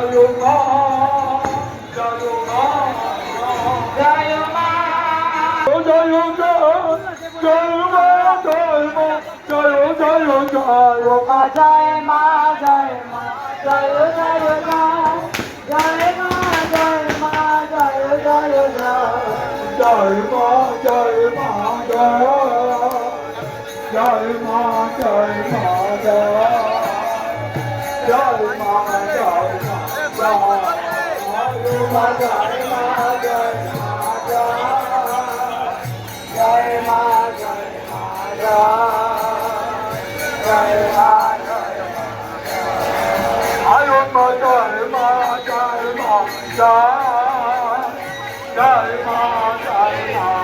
মা জয় মা জয় মা জয় জয় জয় মা জয় মা জয় জয় জয় মা জয় মা জয় মা জয় জয় জয় মা জয় মা জয় জয় জয় মা জয় মা জয় জয় মা জয় মা জয় জয় মা জয় মা মা জয় মা জয় মা জয় মা জয় মা জয় মা আয়ো মা জয় মা জয় মা জয় মা জয় মা